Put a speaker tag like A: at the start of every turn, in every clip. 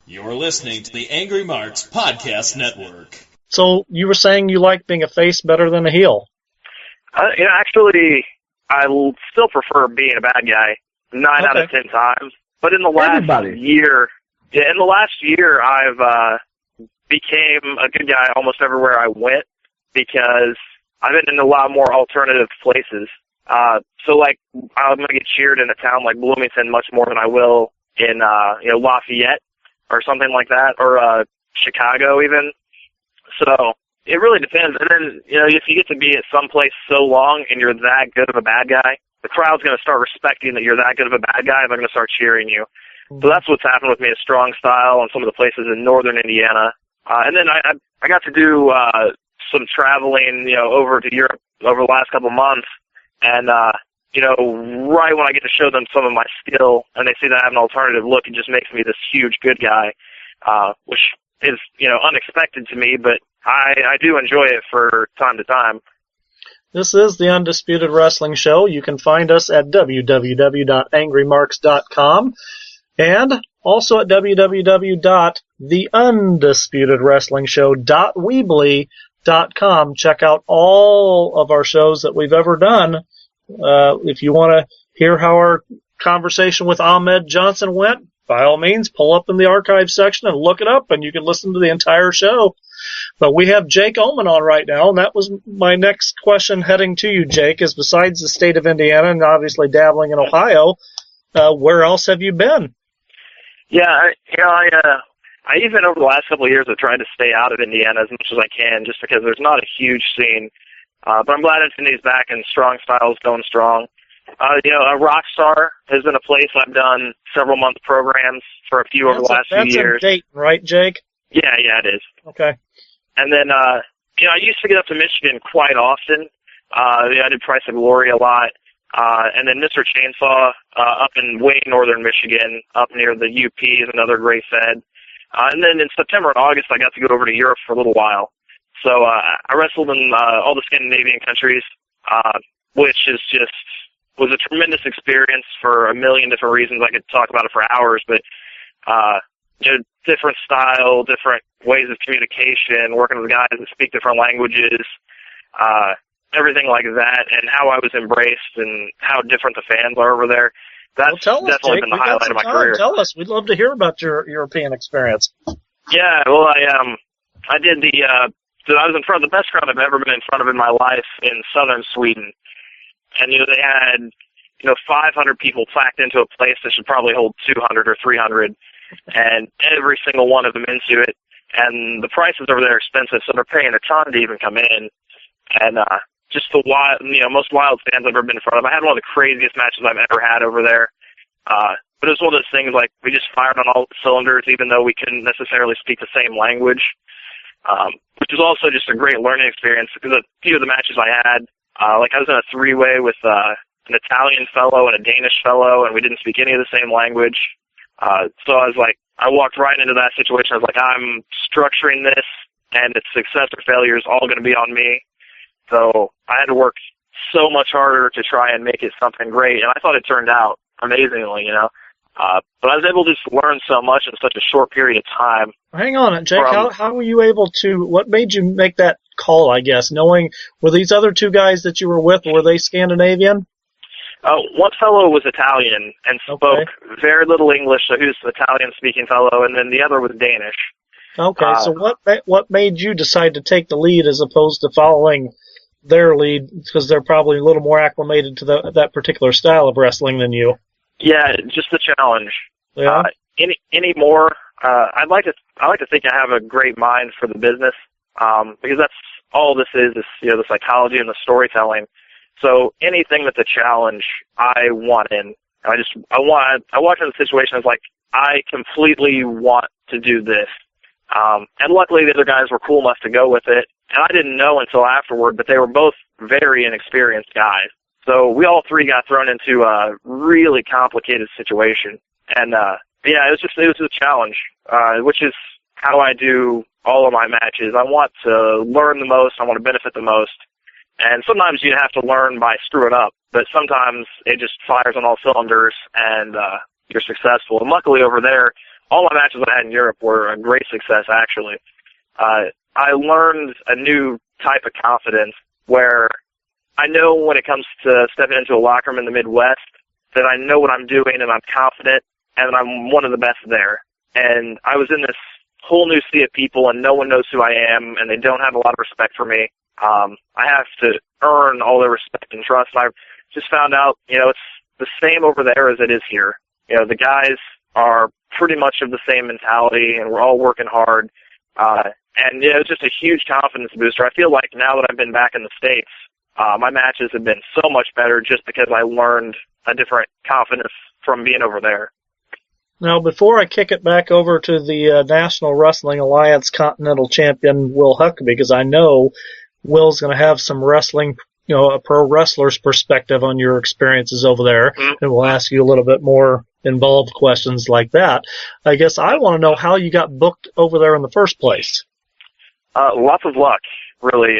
A: You're listening to the Angry Marks Podcast Network.
B: So you were saying you like being a face better than a heel?
C: Actually, I still prefer being a bad guy 9 out of 10 times. But in the last year, I've became a good guy almost everywhere I went because I've been in a lot more alternative places. So like, I'm going to get cheered in a town like Bloomington much more than I will in, Lafayette or something like that, or Chicago even. So it really depends. And then, if you get to be at some place so long and you're that good of a bad guy, the crowd's going to start respecting that you're that good of a bad guy, and they're going to start cheering you. So that's what's happened with me at Strong Style and some of the places in northern Indiana. And then I got to do some traveling, over to Europe over the last couple of months. And, right when I get to show them some of my skill and they see that I have an alternative look, it just makes me this huge good guy, which is, unexpected to me, but I do enjoy it for time to time.
B: This is the Undisputed Wrestling Show. You can find us at www.AngryMarks.com and also at www.theundisputedwrestlingshow.weebly.com. Check out all of our shows that we've ever done. If you want to hear how our conversation with Ahmed Johnson went, by all means, pull up in the archive section and look it up, and you can listen to the entire show. But we have Jake Omen on right now, and that was my next question heading to you, Jake, is besides the state of Indiana and obviously dabbling in Ohio, where else have you been?
C: Yeah, I even over the last couple of years have tried to stay out of Indiana as much as I can, just because there's not a huge scene. But I'm glad Infinity's back and Strong Style's going strong. A Rockstar has been a place I've done several month programs for a few over the last few years.
B: That's in Dayton, right, Jake?
C: Yeah, it is.
B: Okay.
C: And then, I used to get up to Michigan quite often. I did Price of Glory a lot. And then Mr. Chainsaw, up in way northern Michigan, up near the UP is another great fed. And then in September and August, I got to go over to Europe for a little while. So, I wrestled in, all the Scandinavian countries, which was a tremendous experience for a million different reasons. I could talk about it for hours, but, different style, different ways of communication, working with guys that speak different languages, everything like that, and how I was embraced and how different the fans are over there. That's definitely been the highlight of my career.
B: Tell us. We'd love to hear about your European experience.
C: Yeah, well, I did I was in front of the best crowd I've ever been in front of in my life in southern Sweden. And, they had, 500 people packed into a place that should probably hold 200 or 300, and every single one of them into it. And the prices over there are expensive, so they're paying a ton to even come in. And just the most wild fans I've ever been in front of. I had one of the craziest matches I've ever had over there. But it was one of those things like we just fired on all cylinders, even though we couldn't necessarily speak the same language, which was also just a great learning experience because a few of the matches I had, I was in a three-way with an Italian fellow and a Danish fellow, and we didn't speak any of the same language. So I walked right into that situation. I was like, I'm structuring this, and its success or failure is all going to be on me. So I had to work so much harder to try and make it something great, and I thought it turned out amazingly, But I was able to just learn so much in such a short period of time.
B: Hang on, Jake. How were you able to? What made you make that call? I guess knowing were these other two guys that you were with, were they Scandinavian?
C: One fellow was Italian and spoke very little English, so he was an Italian-speaking fellow, and then the other was Danish.
B: Okay, so what made you decide to take the lead as opposed to following their lead, because they're probably a little more acclimated to that particular style of wrestling than you? Yeah,
C: just the challenge.
B: Yeah.
C: Any more? I like to think I have a great mind for the business, because that's all this is the psychology and the storytelling. So anything that's a challenge, I want in. I walked into the situation as like, I completely want to do this. And luckily the other guys were cool enough to go with it. And I didn't know until afterward, but they were both very inexperienced guys. So we all three got thrown into a really complicated situation. And, it was a challenge, which is how I do all of my matches. I want to learn the most. I want to benefit the most. And sometimes you have to learn by screwing up, but sometimes it just fires on all cylinders and, you're successful. And luckily over there, all my matches I had in Europe were a great success, actually. I learned a new type of confidence where I know when it comes to stepping into a locker room in the Midwest that I know what I'm doing and I'm confident and I'm one of the best there. And I was in this whole new sea of people and no one knows who I am and they don't have a lot of respect for me. I have to earn all their respect and trust. And I just found out, it's the same over there as it is here. The guys are pretty much of the same mentality and we're all working hard. And it's just a huge confidence booster. I feel like now that I've been back in the States, my matches have been so much better just because I learned a different confidence from being over there.
B: Now, before I kick it back over to the National Wrestling Alliance Continental Champion, Will Huckabee, because I know Will's going to have some wrestling, a pro wrestler's perspective on your experiences over there, and we'll ask you a little bit more involved questions like that. I guess I want to know how you got booked over there in the first place.
C: Lots of luck, really.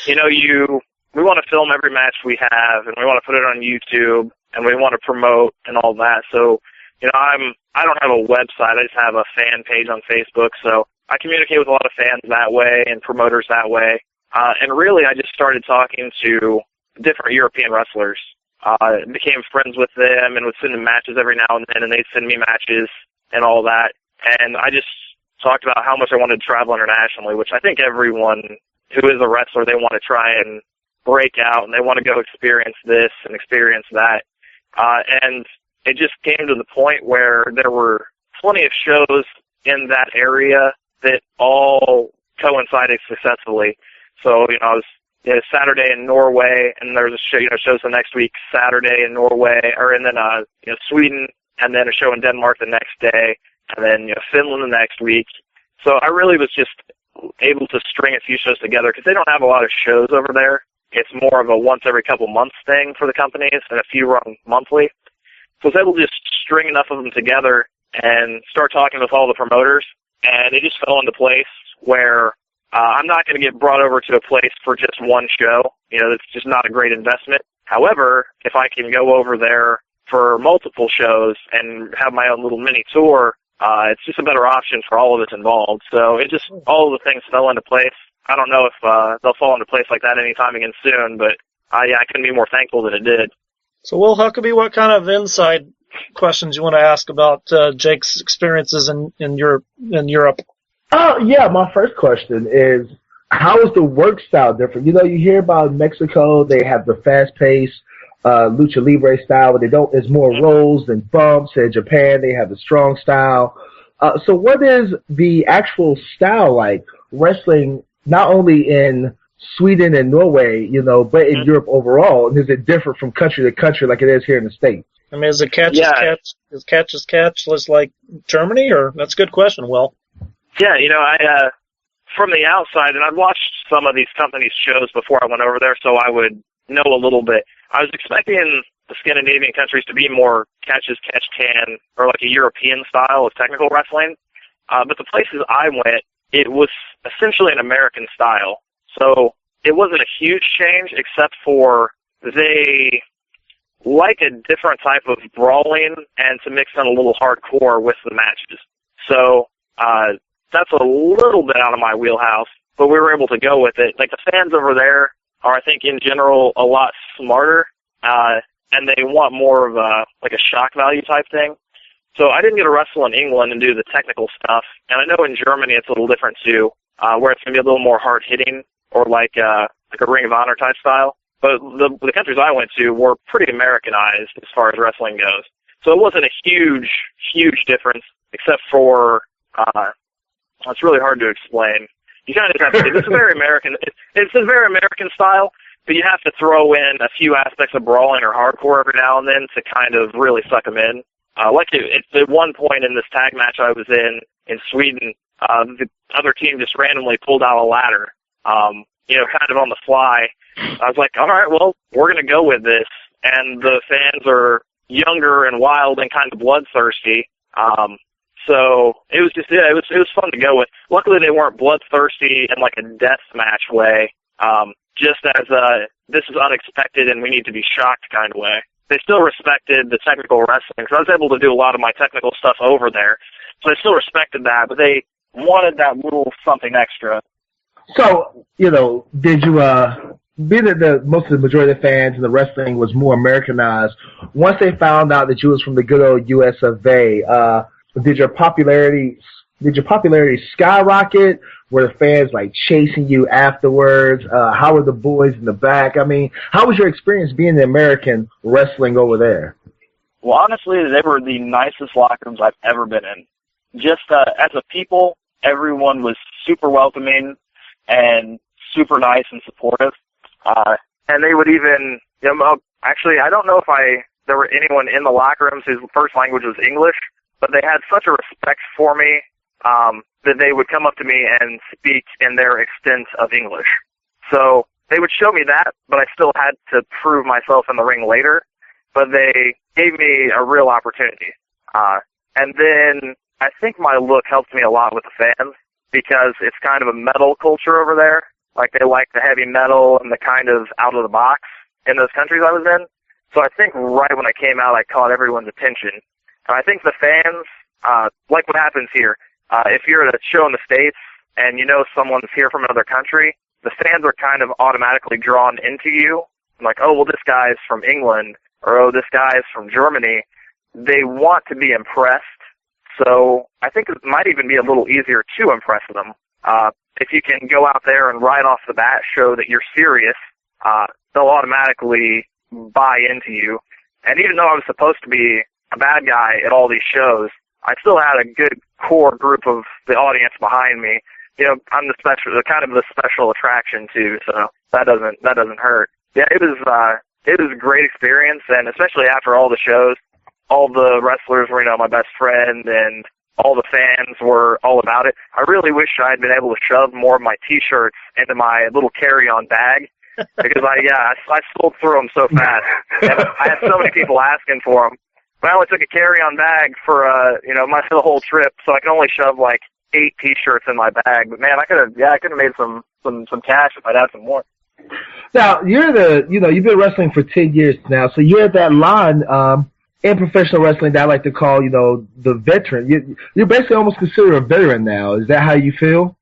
C: We want to film every match we have, and we want to put it on YouTube, and we want to promote and all that. So, I don't have a website. I just have a fan page on Facebook. So I communicate with a lot of fans that way and promoters that way. And really, I just started talking to different European wrestlers. Became friends with them and would send them matches every now and then, and they'd send me matches and all that. And I just talked about how much I wanted to travel internationally, which I think everyone who is a wrestler, they want to try and break out and they want to go experience this and experience that. And it just came to the point where there were plenty of shows in that area that all coincided successfully. So, I was Saturday in Norway, and there was a show, shows the next week, Saturday in Norway, and then Sweden, and then a show in Denmark the next day, and then Finland the next week. So I really was just able to string a few shows together because they don't have a lot of shows over there. It's more of a once every couple months thing for the companies, and a few run monthly. So I was able to just string enough of them together and start talking with all the promoters, and it just fell into place where I'm not going to get brought over to a place for just one show. That's just not a great investment. However, if I can go over there for multiple shows and have my own little mini tour, it's just a better option for all of us involved. So it just, all of the things fell into place. I don't know if they'll fall into place like that anytime again soon, but I couldn't be more thankful that it did.
B: So, Will Huckabee, what kind of inside questions you want to ask about Jake's experiences in Europe?
D: Yeah, my first question is, how is the work style different? You hear about Mexico, they have the fast-paced lucha libre style, where there's more rolls than bumps. In Japan, they have the strong style. So what is the actual style like wrestling, not only in Sweden and Norway, but in Europe overall? And is it different from country to country like it is here in the States?
B: I mean, is it catch as catch just like Germany? Or that's a good question, Will.
C: Yeah, I from the outside, and I'd watched some of these companies' shows before I went over there, so I would know a little bit. I was expecting the Scandinavian countries to be more catch as catch can, or like a European style of technical wrestling. But the places I went, it was essentially an American style. So it wasn't a huge change, except for they like a different type of brawling and to mix in a little hardcore with the matches. So that's a little bit out of my wheelhouse, but we were able to go with it. Like, the fans over there are, I think, in general, a lot smarter, and they want more of a shock value type thing. So I didn't get to wrestle in England and do the technical stuff, and I know in Germany it's a little different too, where it's going to be a little more hard-hitting, or like a Ring of Honor type style. But the countries I went to were pretty Americanized as far as wrestling goes. So it wasn't a huge, huge difference, except for, it's really hard to explain. You kind of just have to, it's a very American style, but you have to throw in a few aspects of brawling or hardcore every now and then to kind of really suck them in. At one point in this tag match I was in Sweden, the other team just randomly pulled out a ladder, kind of on the fly. I was like, all right, well, we're going to go with this. And the fans are younger and wild and kind of bloodthirsty. So it was just, it was fun to go with. Luckily, they weren't bloodthirsty in like a death match way, just as this is unexpected and we need to be shocked kind of way. they still respected the technical wrestling, because I was able to do a lot of my technical stuff over there. So they still respected that, but they wanted that little something extra.
D: So, did you, being that most of the majority of the fans and the wrestling was more Americanized, once they found out that you was from the good old US of A, did your popularity skyrocket? Were the fans like chasing you afterwards? How were the boys in the back? I mean, how was your experience being the American wrestling over there?
C: Well, honestly, they were the nicest locker rooms I've ever been in. Just as a people, everyone was super welcoming and super nice and supportive. And they would even, actually, I don't know if there were anyone in the locker rooms whose first language was English, but they had such a respect for me that they would come up to me and speak in their extent of English. So they would show me that, but I still had to prove myself in the ring later. But they gave me a real opportunity. And then I think my look helped me a lot with the fans, because it's kind of a metal culture over there. Like, they like the heavy metal and the kind of out of the box in those countries I was in. So I think right when I came out, I caught everyone's attention. And I think the fans, like what happens here, if you're at a show in the States and someone's here from another country, the fans are kind of automatically drawn into you. Like, oh, well, this guy's from England, or oh, this guy's from Germany. They want to be impressed. So I think it might even be a little easier to impress them. If you can go out there and right off the bat show that you're serious, they'll automatically buy into you. And even though I was supposed to be a bad guy at all these shows, I still had a good core group of the audience behind me. I'm the special attraction too, so that doesn't hurt. Yeah, it was a great experience, and especially after all the shows, all the wrestlers were, my best friend, and all the fans were all about it. I really wish I had been able to shove more of my T-shirts into my little carry-on bag, because I sold through them so fast. And I had so many people asking for them. But I only took a carry-on bag for the whole trip, so I can only shove like 8 T-shirts in my bag. But man, I could have made some cash if I'd had some more.
D: Now you've been wrestling for 10 years now, so you're at that line in professional wrestling that I like to call, the veteran. You're basically almost considered a veteran now. Is that how you feel?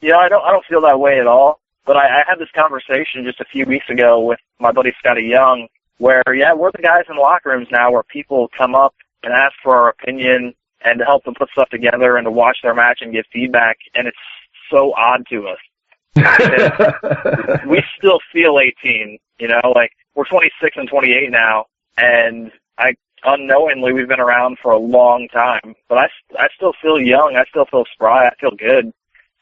C: Yeah, I don't feel that way at all. But I had this conversation just a few weeks ago with my buddy Scotty Young, where, we're the guys in locker rooms now where people come up and ask for our opinion and to help them put stuff together and to watch their match and give feedback, and it's so odd to us. We still feel 18, like, we're 26 and 28 now, and unknowingly we've been around for a long time, but I still feel young, I still feel spry, I feel good,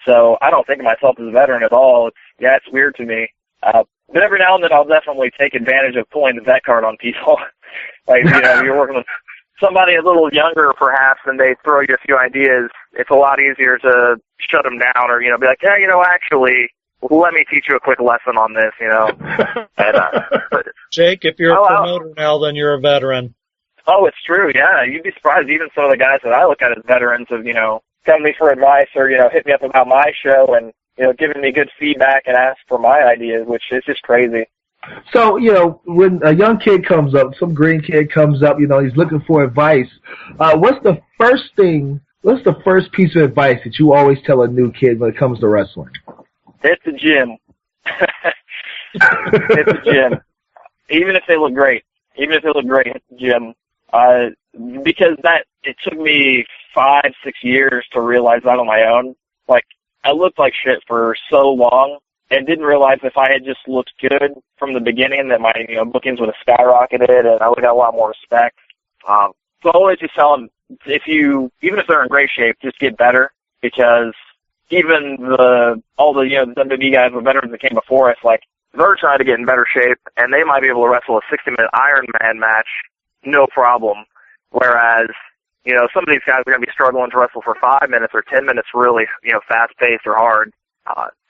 C: so I don't think of myself as a veteran at all. It's weird to me. But every now and then I'll definitely take advantage of pulling the vet card on people. Like, you're working with somebody a little younger perhaps, and they throw you a few ideas. It's a lot easier to shut them down, or, be like, actually, let me teach you a quick lesson on this, And,
B: Jake, if you're a promoter now, then you're a veteran.
C: Oh, it's true, yeah. You'd be surprised. Even some of the guys that I look at as veterans have, come to me for advice, or, hit me up about my show and, giving me good feedback and ask for my ideas, which is just crazy.
D: So, when a young kid comes up, some green kid comes up, he's looking for advice. What's the first piece of advice that you always tell a new kid when it comes to wrestling?
C: Hit the gym. Hit the gym. Even if they look great. Hit the gym. Because it took me 5-6 years to realize that on my own. Like, I looked like shit for so long and didn't realize if I had just looked good from the beginning that my, bookings would have skyrocketed and I would have got a lot more respect. So I always just tell them, even if they're in great shape, just get better, because even all the WWE guys, the veterans that came before us, like, they're trying to get in better shape and they might be able to wrestle a 60-minute Iron Man match, no problem. Whereas, some of these guys are going to be struggling to wrestle for 5 minutes or 10 minutes really, fast-paced or hard.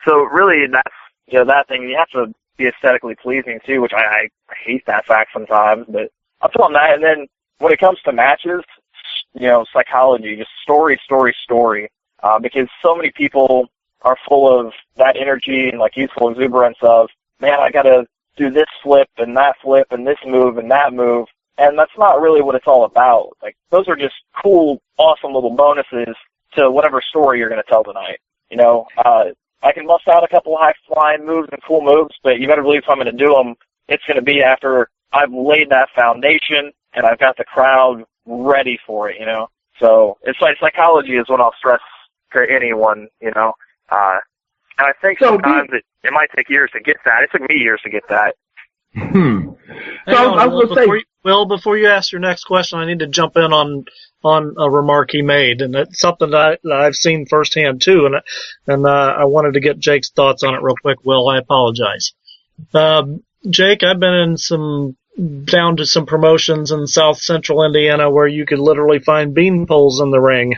C: So really that's, that thing, you have to be aesthetically pleasing too, which I hate that fact sometimes, but I'll tell them that. And then when it comes to matches, psychology, just story, because so many people are full of that energy and like youthful exuberance of, man, I got to do this flip and this move and that move. And that's not really what it's all about. Like, those are just cool, awesome little bonuses to whatever story you're going to tell tonight. You know, I can bust out a couple of high-flying moves and cool moves, but you better believe if I'm going to do them, it's going to be after I've laid that foundation and I've got the crowd ready for it, you know. So it's like psychology is what I'll stress to anyone, you know. And I think sometimes it might take years to get that. It took me years to get that.
D: So I was going to say,
B: before you ask your next question, I need to jump in on a remark he made, and it's something that I've seen firsthand too, and I wanted to get Jake's thoughts on it real quick. Will, I apologize. Jake, I've been down to some promotions in South Central Indiana where you could literally find bean poles in the ring.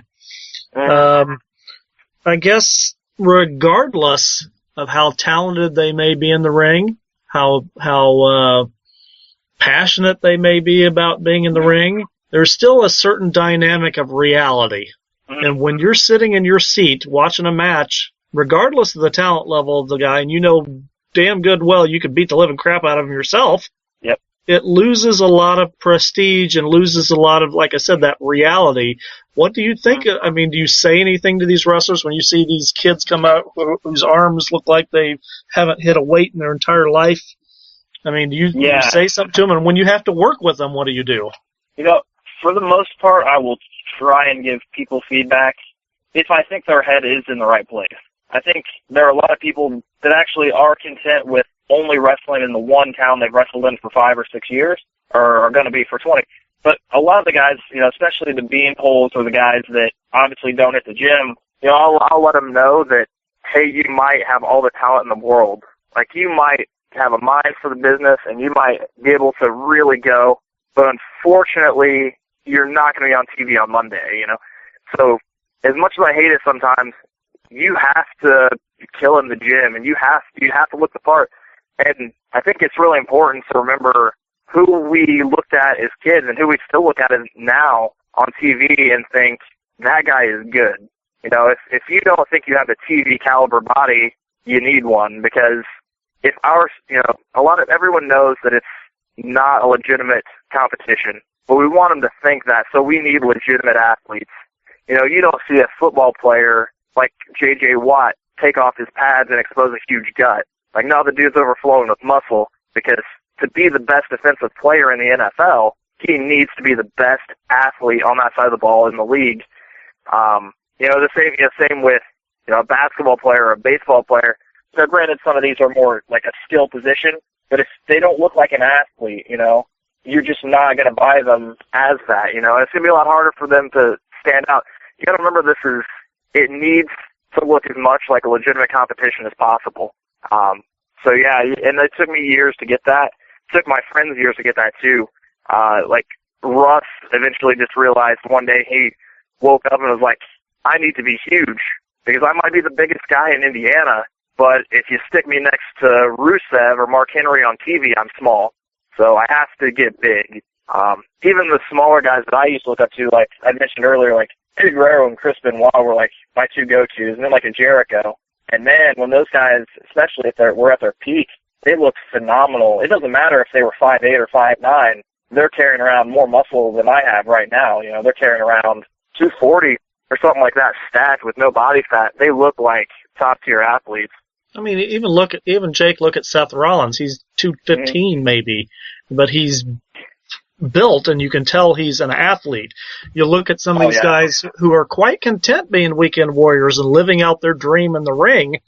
B: I guess regardless of how talented they may be in the ring, how passionate they may be about being in the ring, there's still a certain dynamic of reality. And when you're sitting in your seat watching a match, regardless of the talent level of the guy, and you know damn good well you could beat the living crap out of him yourself,
C: yep,
B: it loses a lot of prestige and loses a lot of, like I said, that reality. What do you think? I mean, do you say anything to these wrestlers when you see these kids come out whose arms look like they haven't hit a weight in their entire life? I mean, do you say something to them? And when you have to work with them, what do you do?
C: You know, for the most part, I will try and give people feedback if I think their head is in the right place. I think there are a lot of people that actually are content with only wrestling in the one town they've wrestled in for 5 or 6 years, or are going to be for 20. But a lot of the guys, you know, especially the bean poles or the guys that obviously don't hit the gym, you know, I'll let them know that, hey, you might have all the talent in the world. Like, you might have a mind for the business and you might be able to really go, but unfortunately, you're not going to be on TV on Monday, you know. So as much as I hate it sometimes, you have to kill in the gym and you have to look the part. And I think it's really important to remember who we looked at as kids and who we still look at as now on TV and think, that guy is good. You know, if you don't think you have a TV caliber body, you need one, because if everyone knows that it's not a legitimate competition, but we want them to think that, so we need legitimate athletes. You know, you don't see a football player like J.J. Watt take off his pads and expose a huge gut. Like, no, the dude's overflowing with muscle, because to be the best defensive player in the NFL, he needs to be the best athlete on that side of the ball in the league. You know, the same with, you know, a basketball player or a baseball player. So granted, some of these are more like a skill position, but if they don't look like an athlete, you know, you're just not going to buy them as that, you know. And it's going to be a lot harder for them to stand out. You got to remember, it needs to look as much like a legitimate competition as possible. So yeah, and it took me years to get that. It took my friends years to get that too. Like, Russ eventually just realized one day, he woke up and was like, I need to be huge, because I might be the biggest guy in Indiana, but if you stick me next to Rusev or Mark Henry on TV, I'm small. So I have to get big. Even the smaller guys that I used to look up to, like I mentioned earlier, like Eddie Guerrero and Chris Benoit were like my two go-tos, and then like a Jericho. And man, when those guys, especially if were at their peak, they looked phenomenal. It doesn't matter if they were 5'8" or 5'9". They're carrying around more muscle than I have right now. You know, they're carrying around 240 or something like that, stacked with no body fat. They look like top-tier athletes.
B: I mean, even Jake, look at Seth Rollins. He's 215 maybe, but he's built, and you can tell he's an athlete. You look at some of these guys who are quite content being weekend warriors and living out their dream in the ring.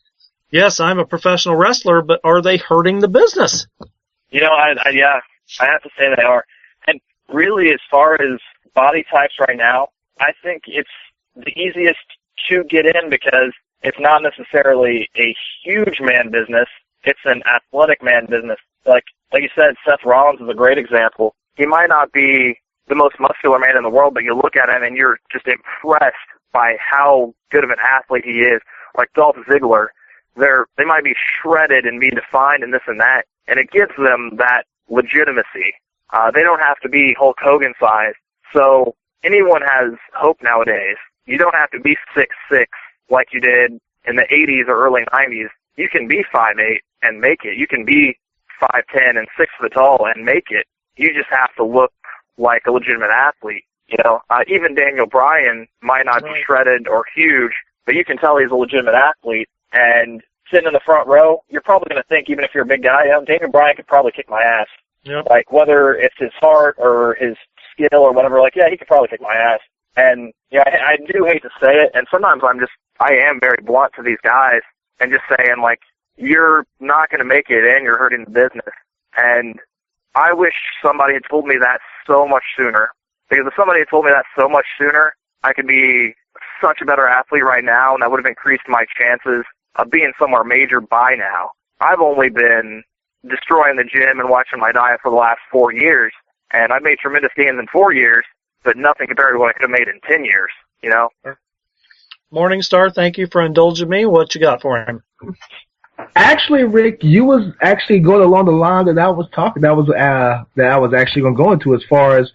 B: Yes, I'm a professional wrestler, but are they hurting the business?
C: You know, I have to say they are. And really, as far as body types right now, I think it's the easiest to get in, because it's not necessarily a huge man business. It's an athletic man business. Like you said, Seth Rollins is a great example. He might not be the most muscular man in the world, but you look at him and you're just impressed by how good of an athlete he is. Like Dolph Ziggler, they might be shredded and be defined and this and that, and it gives them that legitimacy. They don't have to be Hulk Hogan size. So anyone has hope nowadays. You don't have to be 6'6", like you did in the 80s or early 90s. You can be 5'8" and make it. You can be 5'10" and 6 foot tall and make it. You just have to look like a legitimate athlete. Even Daniel Bryan might not be shredded or huge, but you can tell he's a legitimate athlete. And sitting in the front row, you're probably going to think, even if you're a big guy, Daniel Bryan could probably kick my ass.
B: Yep.
C: Like, whether it's his heart or his skill or whatever, like, yeah, he could probably kick my ass. And, I do hate to say it, and sometimes I am very blunt to these guys and just saying, like, you're not going to make it and you're hurting the business. And I wish somebody had told me that so much sooner. Because if somebody had told me that so much sooner, I could be such a better athlete right now, and that would have increased my chances of being somewhere major by now. I've only been destroying the gym and watching my diet for the last 4 years, and I've made tremendous gains in 4 years, but nothing compared to what I could have made in 10 years,
B: Morningstar, thank you for indulging me. What you got for him?
D: Actually, Rick, you was actually going along the line that I was talking. That I was actually going to go into, as far as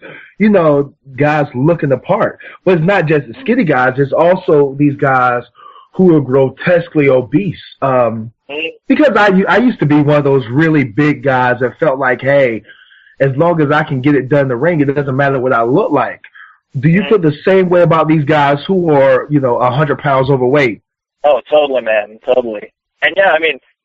D: guys looking the part. But it's not just the skinny guys. There's also these guys who are grotesquely obese. Because I used to be one of those really big guys that felt like, hey, as long as I can get it done in the ring, it doesn't matter what I look like. Do you feel the same way about these guys who are 100 pounds overweight?
C: Oh, totally, man, totally. And yeah,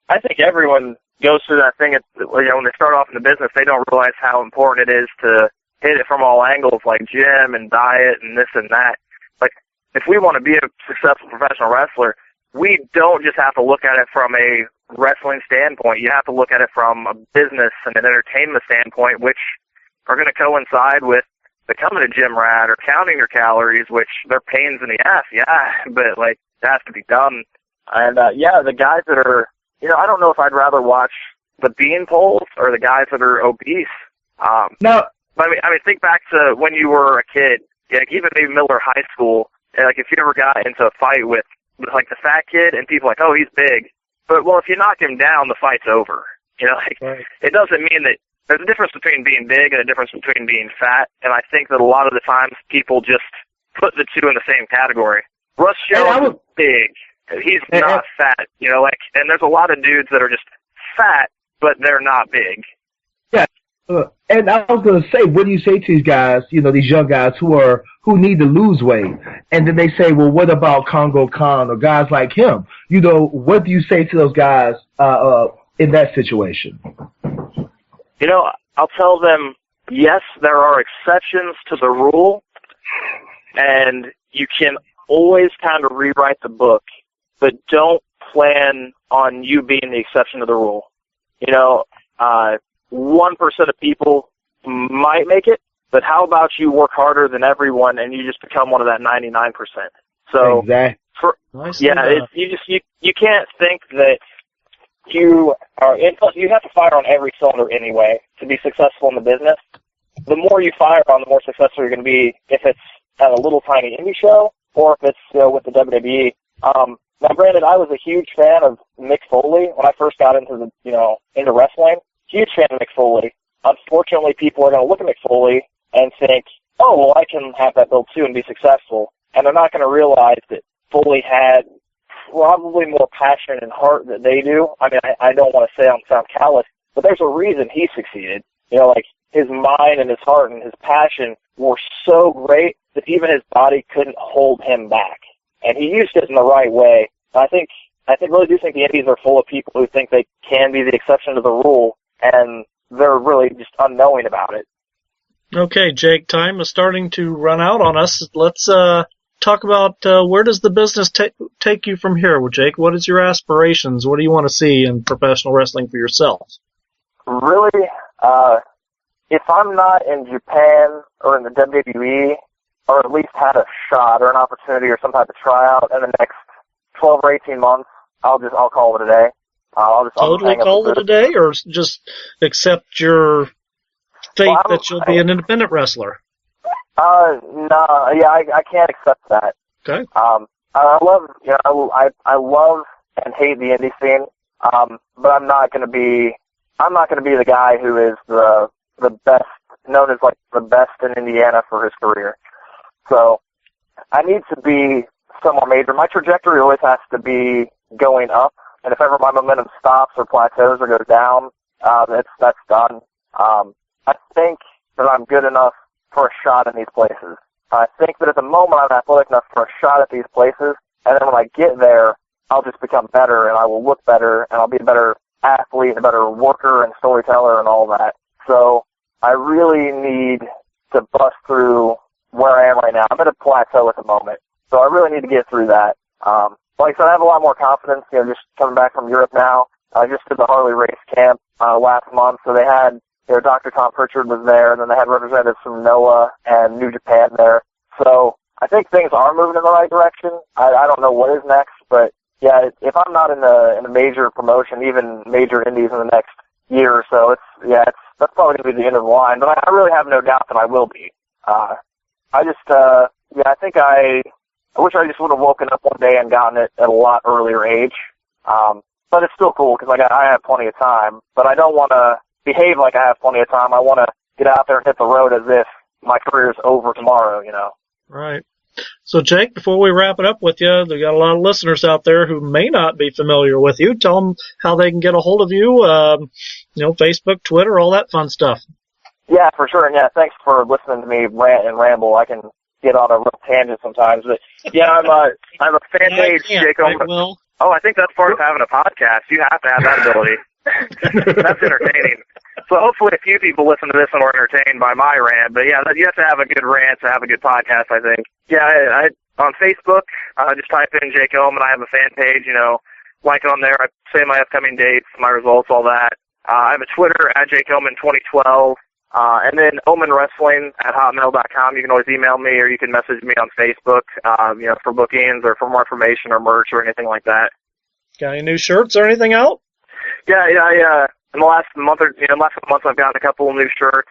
C: I think everyone goes through that thing. When they start off in the business, they don't realize how important it is to hit it from all angles, like gym and diet and this and that. Like, if we want to be a successful professional wrestler, we don't just have to look at it from a wrestling standpoint. You have to look at it from a business and an entertainment standpoint, which are going to coincide with becoming a gym rat or counting your calories, which they're pains in the ass, but it has to be done. And the guys that are, I don't know if I'd rather watch the bean poles or the guys that are obese.
D: No.
C: But think back to when you were a kid, even maybe Miller High School, if you ever got into a fight with the fat kid and people oh, he's big. But, if you knock him down, the fight's over.
B: Right.
C: It doesn't mean that there's a difference between being big and a difference between being fat. And I think that a lot of the times people just put the two in the same category. Russ Jones is big. He's not fat, and there's a lot of dudes that are just fat, but they're not big.
D: Yeah. And I was going to say, what do you say to these guys, these young guys who need to lose weight? And then they say, well, what about Congo Khan or guys like him? What do you say to those guys in that situation?
C: I'll tell them, yes, there are exceptions to the rule, and you can always kind of rewrite the book, but don't plan on you being the exception to the rule. 1% of people might make it, but how about you work harder than everyone and you just become one of that 99%? So,
D: exactly.
C: You can't think that you have to fire on every cylinder anyway to be successful in the business. The more you fire on, the more successful you're going to be, if it's at a little tiny indie show or if it's with the WWE. Now, granted, I was a huge fan of Mick Foley when I first got into into wrestling. Huge fan of Mick Foley. Unfortunately, people are going to look at Mick Foley and think, oh, well, I can have that build too and be successful. And they're not going to realize that Foley had probably more passion and heart than they do. I don't want to sound callous, but there's a reason he succeeded. His mind and his heart and his passion were so great that even his body couldn't hold him back. And he used it in the right way. I really do think the Indies are full of people who think they can be the exception to the rule, and they're really just unknowing about it.
B: Okay, Jake, time is starting to run out on us. Let's talk about where does the business take you from here, Jake? What is your aspirations? What do you want to see in professional wrestling for yourself?
C: Really, if I'm not in Japan or in the WWE, or at least had a shot or an opportunity or some type of tryout in the next 12 or 18 months, I'll call it a day. I'll
B: totally call it a day, or just accept your fate that you'll be an independent wrestler?
C: No, I can't accept that.
B: Okay.
C: I love and hate the indie scene, but I'm not going to be the guy who is the best, known as the best in Indiana for his career. So I need to be somewhere major. My trajectory always has to be going up, and if ever my momentum stops or plateaus or goes down,
E: That's done. I think that I'm good enough for a shot in these places. I think that at the moment I'm athletic enough for a shot at these places, and then when I get there, I'll just become better, and I will look better, and I'll be a better athlete, and a better worker and storyteller and all that. So I really need to bust through where I am right now. I'm at a plateau at the moment, so I really need to get through that. Like I said, I have a lot more confidence, just coming back from Europe now. I just did the Harley race camp last month, so they had, Dr. Tom Pritchard was there, and then they had representatives from NOAA and New Japan there. So I think things are moving in the right direction. I don't know what is next, but yeah, if I'm not in a major promotion, even major indies in the next year or so, that's probably going to be the end of the line. But I really have no doubt that I will be. I wish I just would have woken up one day and gotten it at a lot earlier age. But it's still cool because I have plenty of time. But I don't want to behave like I have plenty of time. I want to get out there and hit the road as if my career is over tomorrow,
B: Right. So, Jake, before we wrap it up with you, we got a lot of listeners out there who may not be familiar with you. Tell them how they can get a hold of you, Facebook, Twitter, all that fun stuff.
E: Yeah, for sure. And, thanks for listening to me rant and ramble. I can get on a real tangent sometimes. But, I'm a fan page, Jake Omen.
B: Right,
E: Oh, I think that's part of having a podcast. You have to have that ability. That's entertaining. So hopefully a few people listen to this and were entertained by my rant. But yeah, you have to have a good rant to have a good podcast, I think. Yeah, I on Facebook, just type in Jake Omen. I have a fan page, like it on there. I say my upcoming dates, my results, all that. I have a Twitter at Jake Omen 2012. And then Omen Wrestling at hotmail.com. You can always email me or you can message me on Facebook, for bookings or for more information or merch or anything like that.
B: Got any new shirts or anything out?
E: Yeah, in the last month I've gotten a couple of new shirts,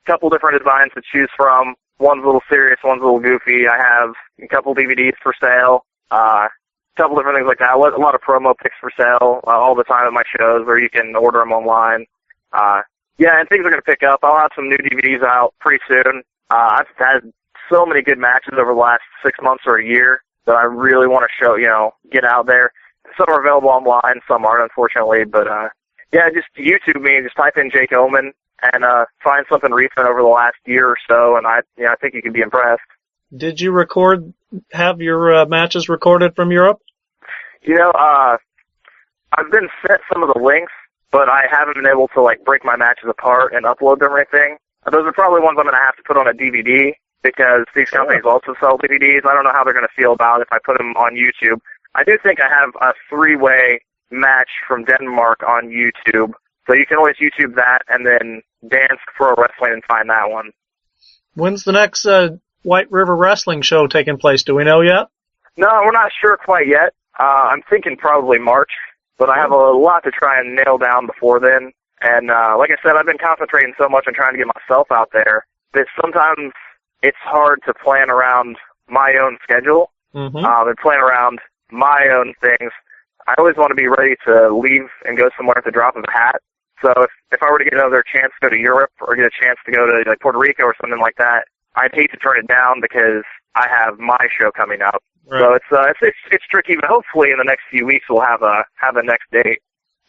E: couple different designs to choose from. One's a little serious, one's a little goofy. I have a couple DVDs for sale, couple different things like that. A lot of promo pics for sale all the time at my shows where you can order them online. And things are going to pick up. I'll have some new DVDs out pretty soon. I've had so many good matches over the last 6 months or a year that I really want to show, get out there. Some are available online, some aren't, unfortunately. But, just YouTube me and just type in Jake Omen and find something recent over the last year or so, and I think you can be impressed.
B: Did you have your matches recorded from Europe?
E: I've been sent some of the links, but I haven't been able to, break my matches apart and upload them or anything. Those are probably ones I'm going to have to put on a DVD because these companies also sell DVDs. I don't know how they're going to feel about it if I put them on YouTube. I do think I have a 3-way match from Denmark on YouTube, so you can always YouTube that and then Dance Pro Wrestling and find that one.
B: When's the next White River Wrestling show taking place? Do we know yet?
E: No, we're not sure quite yet. I'm thinking probably March, but I have a lot to try and nail down before then. And like I said, I've been concentrating so much on trying to get myself out there that sometimes it's hard to plan around my own schedule and plan around my own things. I always want to be ready to leave and go somewhere at the drop of a hat. So if I were to get another chance to go to Europe or get a chance to go to Puerto Rico or something like that, I'd hate to turn it down because I have my show coming up. Right. So it's tricky, but hopefully in the next few weeks we'll have a next date.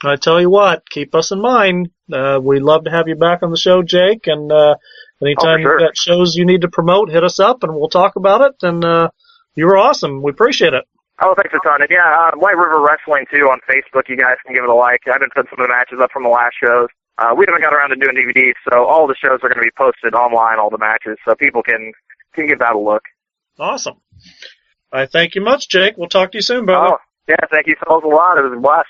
B: I tell you what, keep us in mind. We'd love to have you back on the show, Jake. And anytime you've got shows you need to promote, hit us up and we'll talk about it. And you were awesome. We appreciate it.
E: Oh, thanks a ton. And White River Wrestling too on Facebook. You guys can give it a like. I've been putting some of the matches up from the last shows. We haven't got around to doing DVDs, so all the shows are going to be posted online, all the matches, so people can give that a look.
B: Awesome. I thank you much, Jake. We'll talk to you soon, brother.
E: Oh, yeah, thank you fellas a lot. It was a blast.